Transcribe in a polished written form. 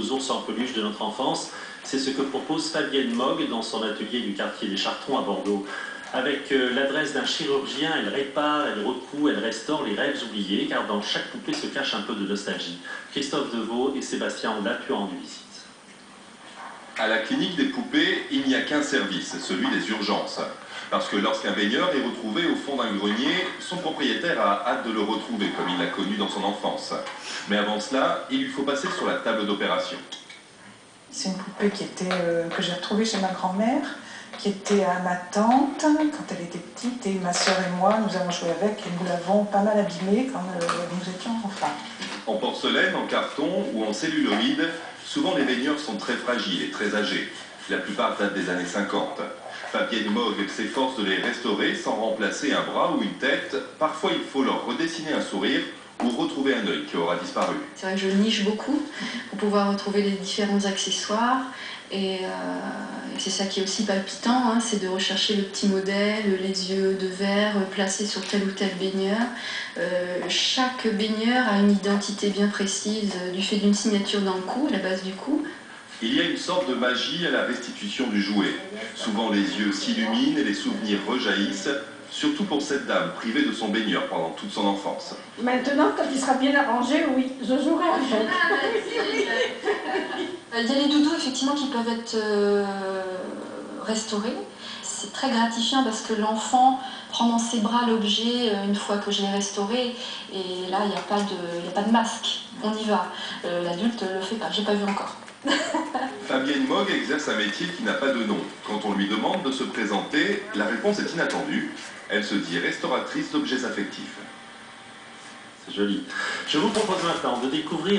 nos ours en peluche de notre enfance. C'est ce que propose Fabienne Mogg dans son atelier du quartier des Chartrons à Bordeaux. Avec l'adresse d'un chirurgien, elle répare, elle recoue, elle restaure les rêves oubliés, car dans chaque poupée se cache un peu de nostalgie. Christophe Deveau et Sébastien Ondat lui ont rendu visite. À la clinique des poupées, il n'y a qu'un service, celui des urgences. Parce que lorsqu'un baigneur est retrouvé au fond d'un grenier, son propriétaire a hâte de le retrouver comme il l'a connu dans son enfance. Mais avant cela, il lui faut passer sur la table d'opération. C'est une poupée que j'ai retrouvée chez ma grand-mère, qui était à ma tante quand elle était petite, et ma soeur et moi, nous avons joué avec et nous l'avons pas mal abîmée quand nous étions enfants. En porcelaine, en carton ou en celluloïd, souvent les baigneurs sont très fragiles et très âgés. La plupart datent des années 50. Fabienne Mogg s'efforce de les restaurer sans remplacer un bras ou une tête. Parfois, il faut leur redessiner un sourire ou retrouver un œil qui aura disparu. C'est vrai que je niche beaucoup pour pouvoir retrouver les différents accessoires. Et c'est ça qui est aussi palpitant, hein, c'est de rechercher le petit modèle, les yeux de verre placés sur tel ou tel baigneur. Chaque baigneur a une identité bien précise du fait d'une signature dans le cou, à la base du cou. Il y a une sorte de magie à la restitution du jouet. Souvent les yeux s'illuminent et les souvenirs rejaillissent, surtout pour cette dame privée de son baigneur pendant toute son enfance. Maintenant, quand il sera bien arrangé, oui, je jouerai avec. Il y a les doudous effectivement qui peuvent être restaurés. C'est très gratifiant parce que l'enfant prend dans ses bras l'objet une fois que je l'ai restauré, et là il n'y a pas de masque, on y va. L'adulte ne le fait pas, j'ai pas vu encore. Fabienne Mogg exerce un métier qui n'a pas de nom. Quand on lui demande de se présenter, la réponse est inattendue. Elle se dit restauratrice d'objets affectifs. C'est joli. Je vous propose maintenant de découvrir